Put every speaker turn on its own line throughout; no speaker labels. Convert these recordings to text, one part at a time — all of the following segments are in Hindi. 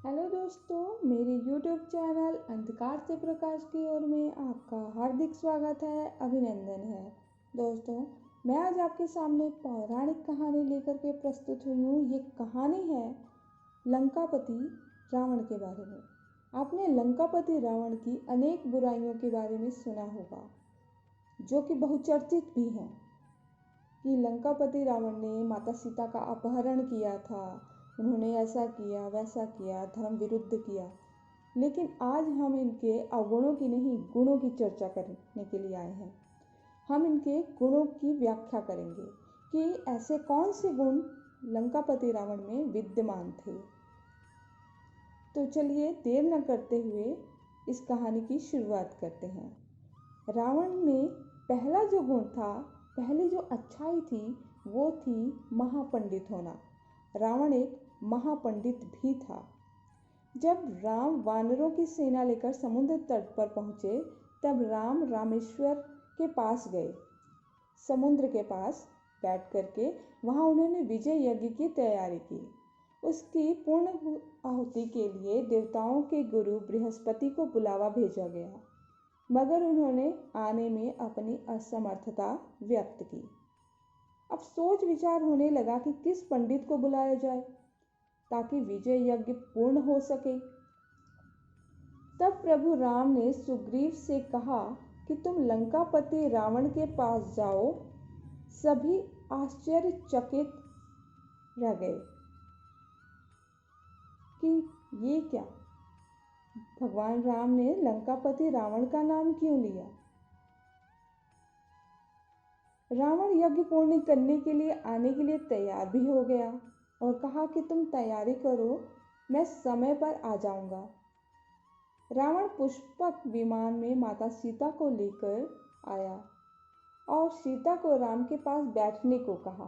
हेलो दोस्तों, मेरे YouTube चैनल अंधकार से प्रकाश की ओर में आपका हार्दिक स्वागत है, अभिनंदन है। दोस्तों, मैं आज आपके सामने पौराणिक कहानी लेकर के प्रस्तुत हुई हूँ। ये कहानी है लंकापति रावण के बारे में। आपने लंकापति रावण की अनेक बुराइयों के बारे में सुना होगा, जो कि बहुचर्चित भी हैं, कि लंकापति रावण ने माता सीता का अपहरण किया था, उन्होंने ऐसा किया वैसा किया, धर्म विरुद्ध किया। लेकिन आज हम इनके अवगुणों की नहीं, गुणों की चर्चा करने के लिए आए हैं। हम इनके गुणों की व्याख्या करेंगे कि ऐसे कौन से गुण लंकापति रावण में विद्यमान थे। तो चलिए देर न करते हुए इस कहानी की शुरुआत करते हैं। रावण में पहला जो गुण था, पहली जो अच्छाई थी, वो थी महापंडित होना। रावण एक महापंडित भी था। जब राम वानरों की सेना लेकर समुद्र तट पर पहुंचे, तब राम रामेश्वर के पास गए। समुद्र के पास बैठ करके वहां उन्होंने विजय यज्ञ की तैयारी की। उसकी पूर्ण आहुति के लिए देवताओं के गुरु बृहस्पति को बुलावा भेजा गया, मगर उन्होंने आने में अपनी असमर्थता व्यक्त की। अब सोच विचार होने लगा कि किस पंडित को बुलाया जाए ताकि विजय यज्ञ पूर्ण हो सके। तब प्रभु राम ने सुग्रीव से कहा कि तुम लंकापति रावण के पास जाओ। सभी आश्चर्यचकित रह गए कि ये क्या, भगवान राम ने लंकापति रावण का नाम क्यों लिया। रावण यज्ञ पूर्ण करने के लिए आने के लिए तैयार भी हो गया और कहा कि तुम तैयारी करो, मैं समय पर आ जाऊंगा। रावण पुष्पक विमान में माता सीता को लेकर आया और सीता को राम के पास बैठने को कहा।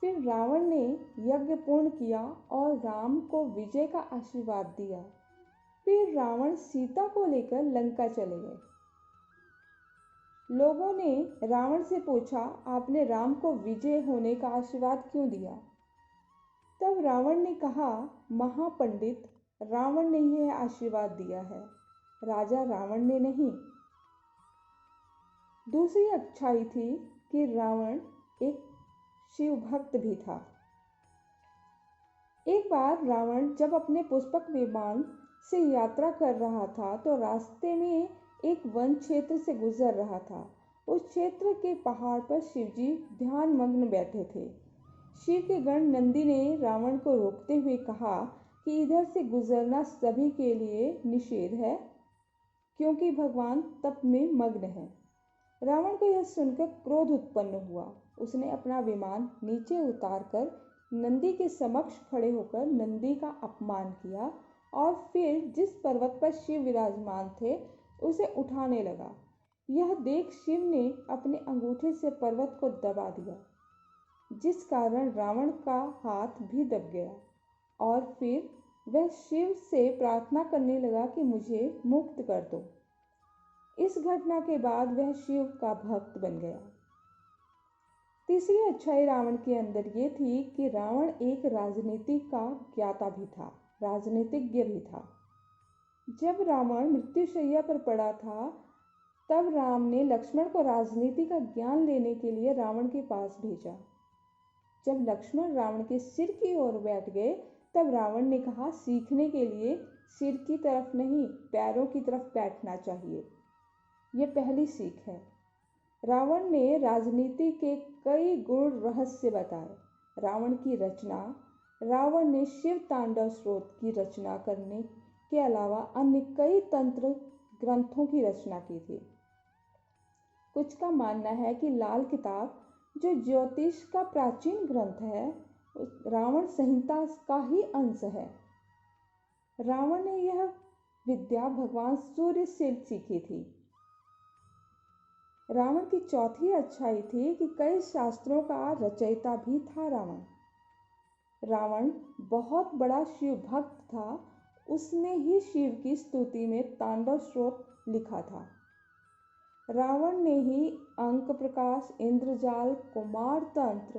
फिर रावण ने यज्ञ पूर्ण किया और राम को विजय का आशीर्वाद दिया। फिर रावण सीता को लेकर लंका चले गए। लोगों ने रावण से पूछा, आपने राम को विजय होने का आशीर्वाद क्यों दिया। तब रावण ने कहा, महापंडित रावण ने यह आशीर्वाद दिया है, राजा रावण ने नहीं। दूसरी अच्छाई थी कि रावण एक शिव भक्त भी था। एक बार रावण जब अपने पुष्पक विमान से यात्रा कर रहा था, तो रास्ते में एक वन क्षेत्र से गुजर रहा था। उस क्षेत्र के पहाड़ पर शिवजी ध्यान मग्न बैठे थे। शिव के गण नंदी ने रावण को रोकते हुए कहा कि इधर से गुजरना सभी के लिए निषेध है, क्योंकि भगवान तप में मग्न है। रावण को यह सुनकर क्रोध उत्पन्न हुआ। उसने अपना विमान नीचे उतारकर नंदी के समक्ष खड़े होकर नंदी का अपमान किया और फिर जिस पर्वत पर शिव विराजमान थे उसे उठाने लगा। यह देख शिव ने अपने अंगूठे से पर्वत को दबा दिया, जिस कारण रावण का हाथ भी दब गया और फिर वह शिव से प्रार्थना करने लगा कि मुझे मुक्त कर दो। इस घटना के बाद वह शिव का भक्त बन गया। तीसरी अच्छाई रावण के अंदर ये थी कि रावण एक राजनीति का ज्ञाता भी था, राजनीतिज्ञ भी था। जब रावण मृत्युशैया पर पड़ा था, तब राम ने लक्ष्मण को राजनीति का ज्ञान लेने के लिए रावण के पास भेजा। जब लक्ष्मण रावण के सिर की ओर बैठ गए, तब रावण ने कहा, सीखने के लिए सिर की तरफ नहीं, पैरों की तरफ बैठना चाहिए। ये पहली सीख है। रावण ने राजनीति के कई गुण रहस्य बताए। रावण की रचना, रावण ने शिव तांडव स्रोत की रचना करने के अलावा अन्य कई तंत्र ग्रंथों की रचना की थी। कुछ का मानना है कि लाल किताब, जो ज्योतिष का प्राचीन ग्रंथ है, रावण संहिता का ही अंश है। रावण ने यह विद्या भगवान सूर्य से सीखी थी। रावण की चौथी अच्छाई थी कि कई शास्त्रों का रचयिता भी था रावण। रावण बहुत बड़ा शिव भक्त था। उसने ही शिव की स्तुति में तांडव स्रोत लिखा था। रावण ने ही अंक प्रकाश, इंद्रजाल, कुमार तंत्र,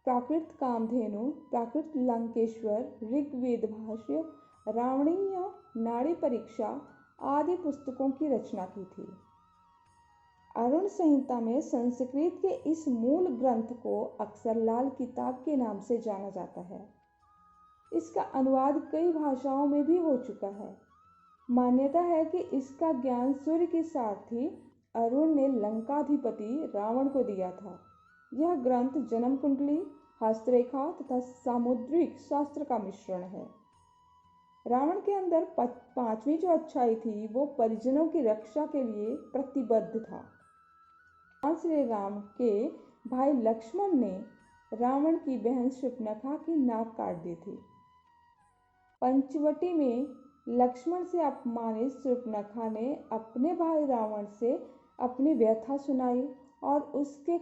प्राकृत कामधेनु, प्राकृत लंकेश्वर, ऋग्वेद भाष्य रावणीय नाड़ी परीक्षा आदि पुस्तकों की रचना की थी। अरुण संहिता में संस्कृत के इस मूल ग्रंथ को अक्सर लाल किताब के नाम से जाना जाता है। इसका अनुवाद कई भाषाओं में भी हो चुका है। मान्यता है कि इसका ज्ञान सूर्य के सारथी अरुण ने लंकाधिपति रावण को दिया था। यह ग्रंथ जन्म कुंडली, हस्तरेखा तथा सामुद्रिक शास्त्र का मिश्रण है। रावण के अंदर पांचवी जो अच्छाई थी वो परिजनों की रक्षा के लिए प्रतिबद्ध था। श्री राम के भाई लक्ष्मण ने रावण की बहन शूर्पणखा की नाक काट दी थी। पंचवटी में लक्ष्मण से अपमानित शूर्पणखा ने अपने भाई रावण से अपनी व्यथा सुनाई और उसके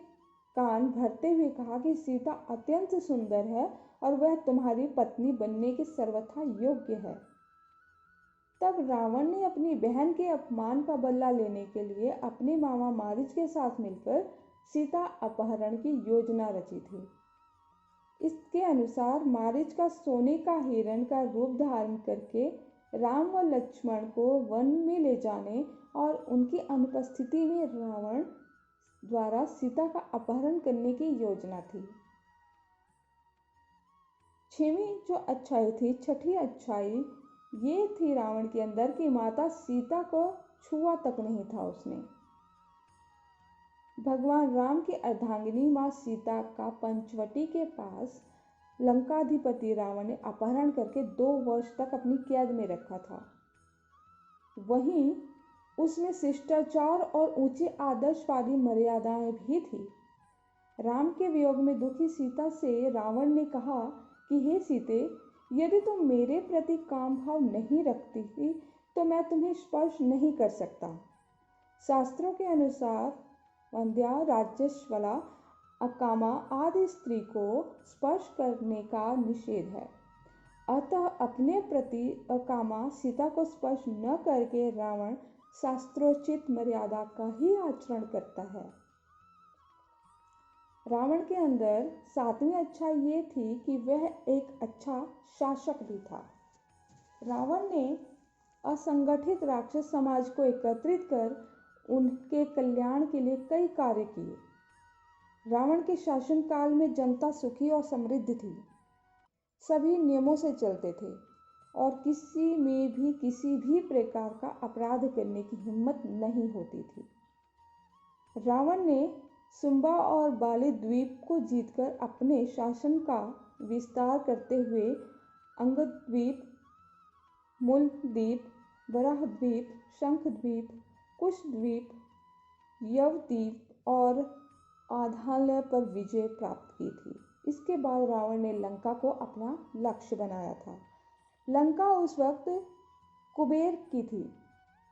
कान भरते हुए कहा कि सीता अत्यंत सुंदर है और वह तुम्हारी पत्नी बनने के सर्वथा योग्य है। तब रावण ने अपनी बहन के अपमान का बदला लेने के लिए अपने मामा मारीच के साथ मिलकर सीता अपहरण की योजना रची थी। इसके अनुसार मारीच का सोने का हिरण का रूप धारण करके राम व लक्ष्मण को वन में ले जाने और उनकी अनुपस्थिति में रावण द्वारा सीता का अपहरण करने की योजना थी। छठी अच्छाई ये थी रावण के अंदर कि माता सीता को छुआ तक नहीं था उसने। भगवान राम की अर्धांगिनी मां सीता का पंचवटी के पास लंकाधिपति रावण ने अपहरण करके 2 वर्ष तक अपनी कैद में रखा था। वहीं उसमें शिष्टाचार और ऊंचे आदर्शवादी मर्यादाएं भी थी। राम के वियोग में दुखी सीता से रावण ने कहा कि हे सीते, यदि तुम मेरे प्रति काम भाव नहीं रखती थी तो मैं तुम्हें स्पर्श नहीं कर सकता। शास्त्रों के अनुसार वंध्या, राजस्वला, अकामा आदि स्त्री को स्पर्श करने का निषेध है। अतः अपने प्रति अकामा सीता को स्पर्श न करके रावण शास्त्रोचित मर्यादा का ही आचरण करता है। रावण के अंदर 7वीं अच्छाई ये थी कि वह एक अच्छा शासक भी था। रावण ने असंगठित राक्षस समाज को एकत्रित कर उनके कल्याण के लिए कई कार्य किए। रावण के शासन काल में जनता सुखी और समृद्ध थी। सभी नियमों से चलते थे और किसी में भी किसी भी प्रकार का अपराध करने की हिम्मत नहीं होती थी। रावण ने सुंबा और बाली द्वीप को जीतकर अपने शासन का विस्तार करते हुए अंगद्वीप, मूलद्वीप, वराहद्वीप, शंखद्वीप, कुशद्वीप, यवद्वीप और आधाल्य पर विजय प्राप्त की थी। इसके बाद रावण ने लंका को अपना लक्ष्य बनाया था। लंका उस वक्त कुबेर की थी,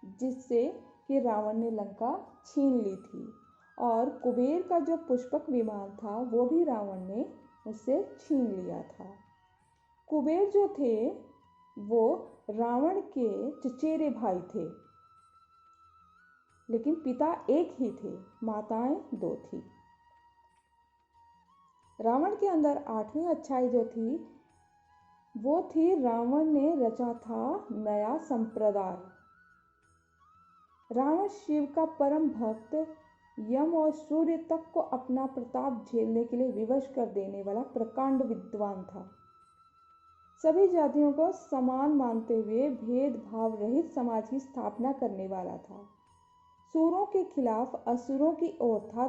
जिससे कि रावण ने लंका छीन ली थी और कुबेर का जो पुष्पक विमान था वो भी रावण ने उससे छीन लिया था। कुबेर जो थे वो रावण के चचेरे भाई थे, लेकिन पिता एक ही थे, माताएं 2 थी। रावण के अंदर 8वीं अच्छाई जो थी वो थी रावण ने रचा था नया संप्रदाय। रावण शिव का परम भक्त, यम और सूर्य तक को अपना प्रताप झेलने के लिए विवश कर देने वाला प्रकांड विद्वान था। सभी जातियों को समान मानते हुए भेदभाव रहित समाज की स्थापना करने वाला था। सूरों के खिलाफ असुरों की ओर था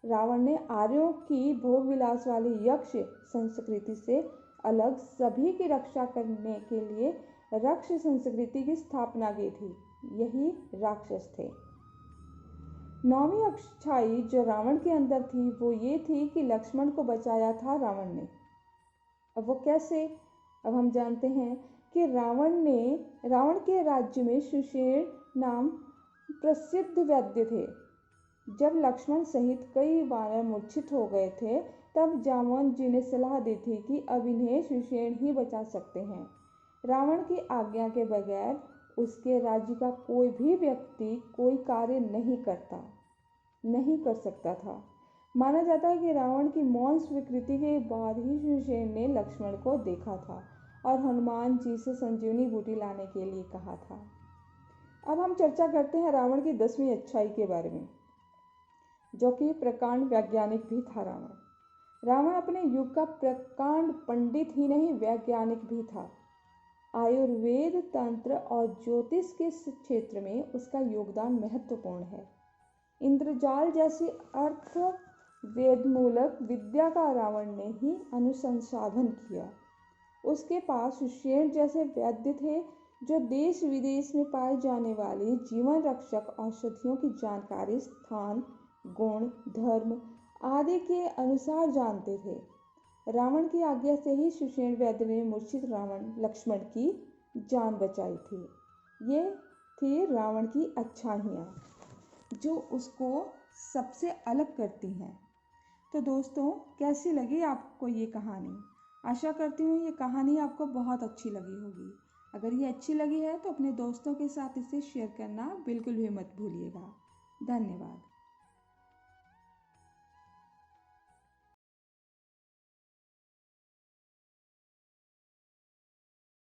रावण ने आर्यों की भोग विलास वाली यक्ष संस्कृति से अलग सभी की रक्षा करने के लिए रक्ष संस्कृति की स्थापना की थी। यही राक्षस थे। 9वीं अच्छाई जो रावण के अंदर थी वो ये थी कि लक्ष्मण को बचाया था रावण ने। अब वो कैसे? अब हम जानते हैं कि रावण के राज्य में सुषेण नाम प्रसिद्ध वैद्य थे। जब लक्ष्मण सहित कई वानर मूर्छित हो गए थे तब जामवंत जी ने सलाह दी थी कि अब इन्हें सुषेण ही बचा सकते हैं। रावण की आज्ञा के बगैर उसके राज्य का कोई भी व्यक्ति कोई कार्य नहीं कर सकता था। माना जाता है कि रावण की मौन स्वीकृति के बाद ही सुषेण ने लक्ष्मण को देखा था और हनुमान जी से संजीवनी बूटी लाने के लिए कहा था। अब हम चर्चा करते हैं रावण की 10वीं अच्छाई के बारे में, जो कि प्रकांड वैज्ञानिक भी था। रावण अपने युग का प्रकांड पंडित ही नहीं, वैज्ञानिक भी था। आयुर्वेद, तंत्र और ज्योतिष के क्षेत्र में उसका योगदान महत्वपूर्ण है। इंद्रजाल जैसी अर्थ वेदमूलक विद्या का रावण ने ही अनुसंधान किया। उसके पास सुषेण जैसे वैद्य थे, जो देश विदेश में पाए जाने वाली जीवन रक्षक औषधियों की जानकारी स्थान, गुण, धर्म आदि के अनुसार जानते थे। रावण की आज्ञा से ही सुषेण वैद्य ने मूर्छित रावण लक्ष्मण की जान बचाई थी। ये थी रावण की अच्छाइयाँ जो उसको सबसे अलग करती हैं। तो दोस्तों, कैसी लगी आपको ये कहानी? आशा करती हूँ ये कहानी आपको बहुत अच्छी लगी होगी। अगर ये अच्छी लगी है तो अपने दोस्तों के साथ इसे शेयर करना बिल्कुल भी मत भूलिएगा। धन्यवाद।